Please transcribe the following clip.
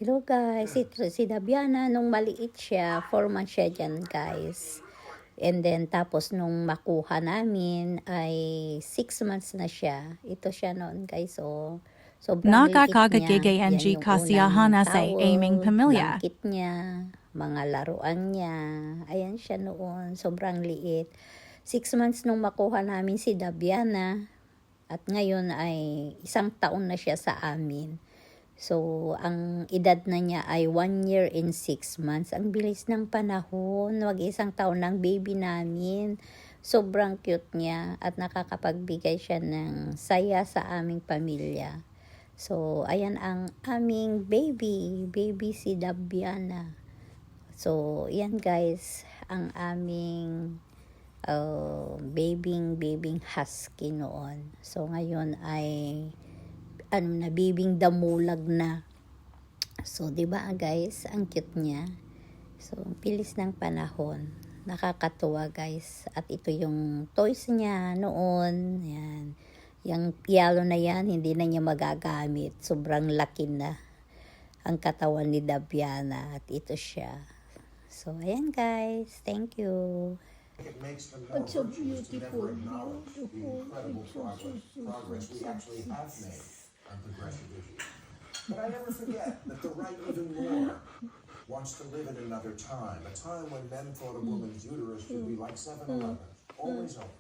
Hello guys, si Dabiana nung maliit siya, 4 months siya dyan guys. And then tapos nung makuha namin ay 6 months na siya. Ito siya noon guys, so sobrang liit niya. Yan Nakakagigay yung kasiyahan unang sa aming towel, pamilya. blanket niya, mga laruan niya. Ayan siya noon, sobrang liit. 6 months nung makuha namin si Dabiana. At ngayon ay 1 taon na siya sa amin. So, ang edad na niya ay 1 year and 6 months. Ang bilis ng panahon. Wag 1 taon ng baby namin. Sobrang cute niya at nakakapagbigay siya ng saya sa aming pamilya. So, ayan ang aming baby si Dabiana. So, yan guys, ang aming babing husky noon. So, ngayon ay bibing damulag na. So, 'di ba guys, ang cute niya. So, bilis ng panahon. Nakakatuwa guys. At ito yung toys niya noon. Yan. Yung yellow na yan, hindi na niya magagamit. Sobrang laki na ang katawan ni Dabiana. At ito siya. So, ayan guys. Thank you. It's so beautiful, incredible progress we actually have made on progressive issues. But I never forget that the right even more wants to live in another time, a time when men thought a woman's uterus should be like 7-Eleven, always open.